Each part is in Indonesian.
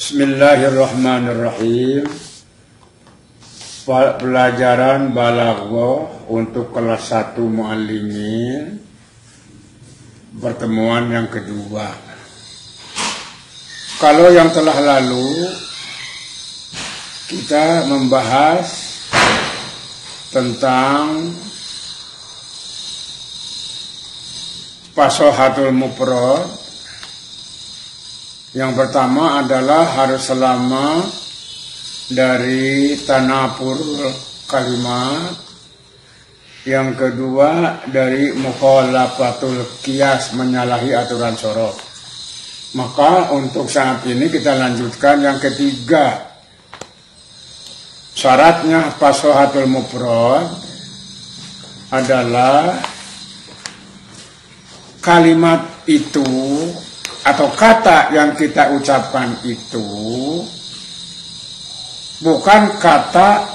Bismillahirrahmanirrahim. Pelajaran balaghah untuk kelas 1 muallimin, pertemuan yang kedua. Kalau yang telah lalu kita membahas tentang fasohatul mufrad. Yang pertama adalah harus selamat dari tanapur kalimat. Yang kedua dari mukhalafatul qiyas, menyalahi aturan sorof. Maka untuk saat ini kita lanjutkan yang ketiga. Syaratnya fasohatul mufrad adalah kalimat itu atau kata yang kita ucapkan itu bukan kata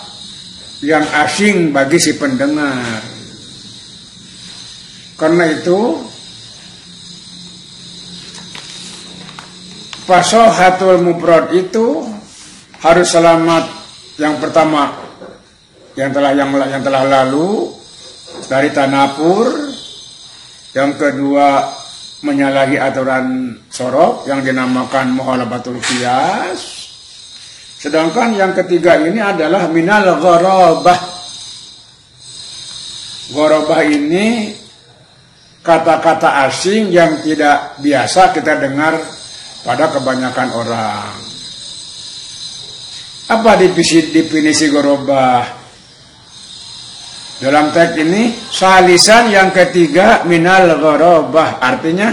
yang asing bagi si pendengar. Karena itu fasohatul mufrad itu harus selamat. Yang pertama yang telah lalu dari tanapur. Yang kedua menyalahi aturan sorof yang dinamakan mukhalafatul qiyas. Sedangkan yang ketiga ini adalah minal gharabah. Gharabah ini kata-kata asing yang tidak biasa kita dengar pada kebanyakan orang. Apa definisi gharabah? Dalam teks ini salisan yang ketiga minal gharabah, artinya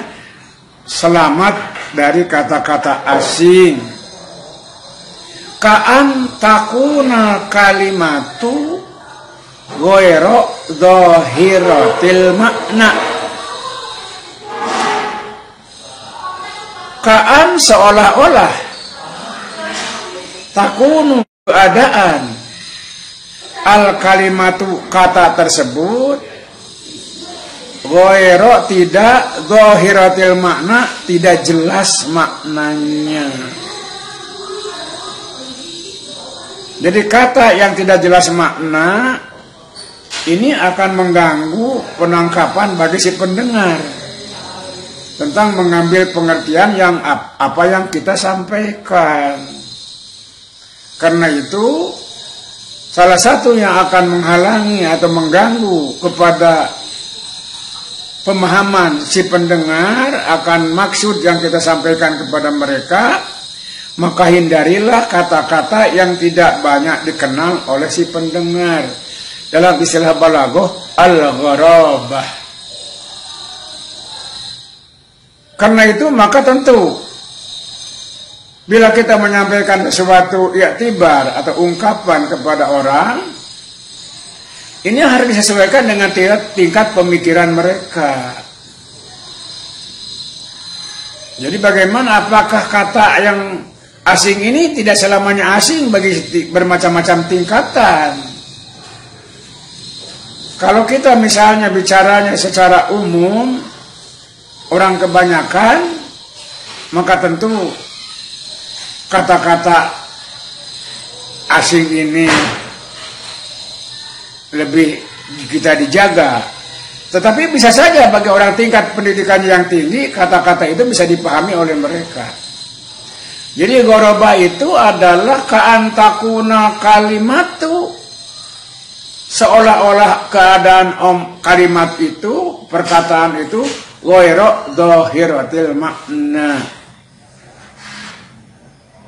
selamat dari kata-kata asing. Ka'an takuna kalimatu ghairu dhahiratil makna. Ka'an seolah-olah, takunu keadaan, al kalimatu kata tersebut ghairu tidak dhahiratil makna, tidak jelas maknanya. Jadi kata yang tidak jelas makna ini akan mengganggu penangkapan bagi si pendengar tentang mengambil pengertian yang apa yang kita sampaikan. Karena itu salah satu yang akan menghalangi atau mengganggu kepada pemahaman si pendengar akan maksud yang kita sampaikan kepada mereka, maka hindarilah kata-kata yang tidak banyak dikenal oleh si pendengar. Dalam istilah balaghah, al-gharabah. Karena itu maka tentu bila kita menyampaikan sesuatu i'tibar atau ungkapan kepada orang, ini harus disesuaikan dengan tingkat pemikiran mereka. Jadi bagaimana, apakah kata yang asing ini tidak selamanya asing bagi bermacam-macam tingkatan? Kalau kita misalnya bicaranya secara umum, orang kebanyakan, maka tentu kata-kata asing ini lebih kita dijaga. Tetapi bisa saja bagi orang tingkat pendidikan yang tinggi, kata-kata itu bisa dipahami oleh mereka. Jadi gharabah itu adalah ka'antakuna kalimatu, seolah-olah keadaan kalimat itu, perkataan itu ghairu dhahiratil makna.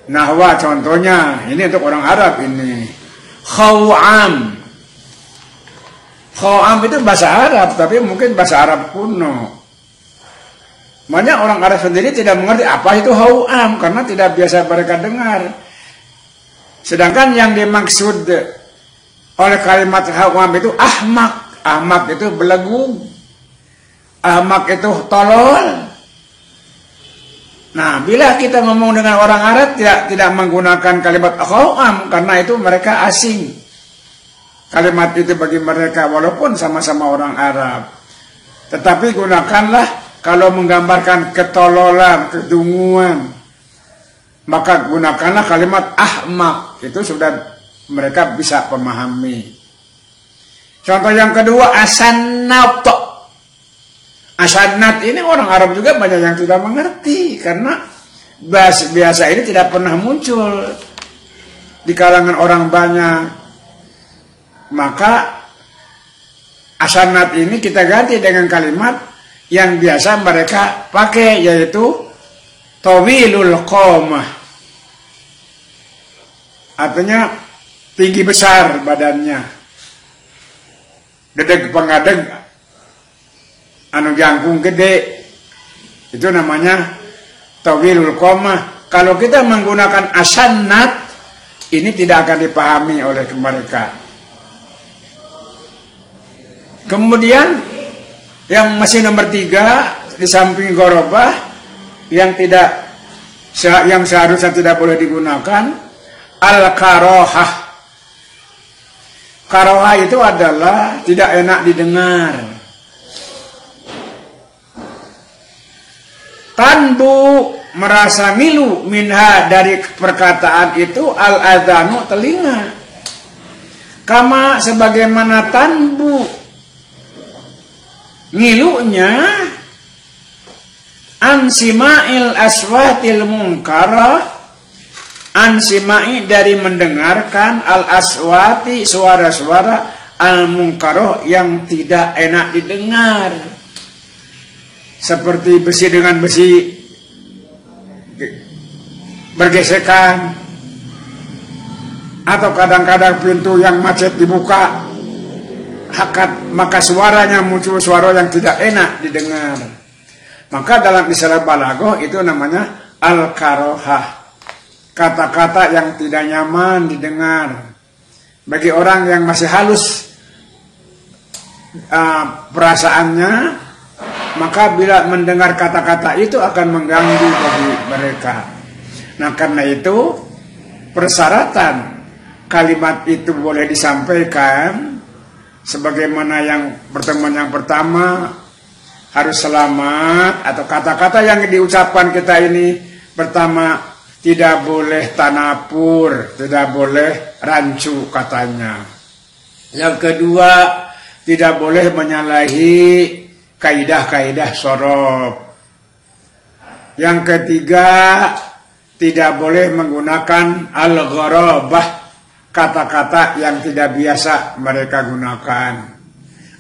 Nahwa contohnya, ini untuk orang Arab ini. Khaw'am. Khaw'am itu bahasa Arab, tapi mungkin bahasa Arab kuno. Banyak orang Arab sendiri tidak mengerti apa itu khaw'am, karena tidak biasa mereka dengar. Sedangkan yang dimaksud oleh kalimat khaw'am itu ahmak. Ahmak itu belagu. Ahmak itu tolol. Nah, bila kita ngomong dengan orang Arab tidak menggunakan kalimat khaw'am, karena itu mereka asing. Kalimat itu bagi mereka walaupun sama-sama orang Arab. Tetapi gunakanlah kalau menggambarkan ketololan, kedunguan, maka gunakanlah kalimat ahmak. Itu sudah mereka bisa memahami. Contoh yang kedua, asanat. Asanat ini orang Arab juga banyak yang tidak mengerti, karena biasa ini tidak pernah muncul di kalangan orang banyak. Maka asanat ini kita ganti dengan kalimat yang biasa mereka pakai, yaitu tawilul qomah. Artinya tinggi besar badannya, dedeg pengadeg, anu jangkung gede, itu namanya tawilul qomah. Kalau kita menggunakan asanat, ini tidak akan dipahami oleh mereka. Kemudian yang masih nomor 3 di samping gorobah yang seharusnya tidak boleh digunakan, al-karohah. Karohah itu adalah tidak enak didengar. Tanbu, merasa milu minha, dari perkataan itu, al-adhanu, telinga. Kama, sebagaimana tanbu, ngilunya, ansima'il aswatil munkarah, ansimai, dari mendengarkan, al-aswati, suara-suara, al-munkaroh, yang tidak enak didengar. Seperti besi dengan besi bergesekan, atau kadang-kadang pintu yang macet dibuka, maka suaranya muncul suara yang tidak enak didengar. Maka dalam istilah balaghah itu namanya al-karohah, kata-kata yang tidak nyaman didengar. Bagi orang yang masih halus perasaannya, maka bila mendengar kata-kata itu akan mengganggu bagi mereka. Nah, karena itu persyaratan kalimat itu boleh disampaikan sebagaimana yang pertemuan yang pertama, harus selamat, atau kata-kata yang diucapkan kita ini, pertama, tidak boleh tanapur, tidak boleh rancu katanya. Yang kedua, tidak boleh menyalahi kaidah-kaidah sorof. Yang ketiga, tidak boleh menggunakan al-gharabah, kata-kata yang tidak biasa mereka gunakan,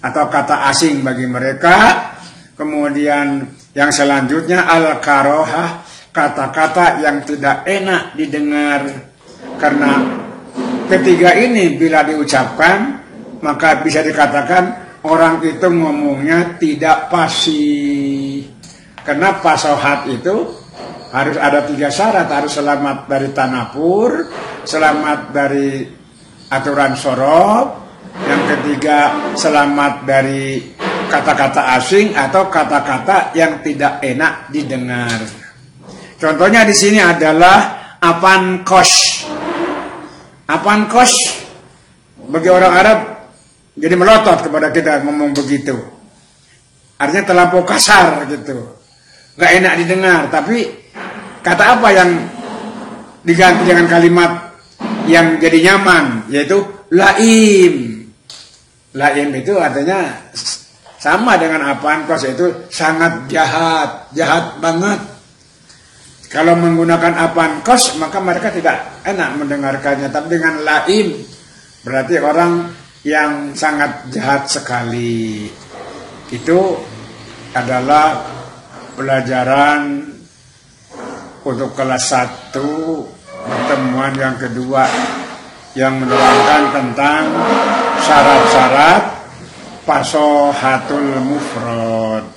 atau kata asing bagi mereka. Kemudian yang selanjutnya al-karohah, kata-kata yang tidak enak didengar. Karena ketiga ini bila diucapkan, maka bisa dikatakan orang itu ngomongnya tidak fasih. Karena fasohat itu harus ada 3 syarat. Harus selamat dari tanapur, selamat dari aturan sorof, yang ketiga selamat dari kata-kata asing atau kata-kata yang tidak enak didengar. Contohnya di sini adalah apan kos. Apan kos bagi orang Arab jadi melotot kepada kita ngomong begitu. Artinya terlampau kasar gitu, nggak enak didengar. Tapi kata apa yang diganti dengan kalimat yang jadi nyaman, yaitu laim. Laim itu artinya sama dengan apaan kos, itu sangat jahat, jahat banget. Kalau menggunakan apaan kos, maka mereka tidak enak mendengarkannya. Tapi dengan laim, berarti orang yang sangat jahat sekali. Itu adalah pelajaran untuk kelas 1, pertemuan yang kedua, yang menerangkan tentang syarat-syarat fasohatul mufrad.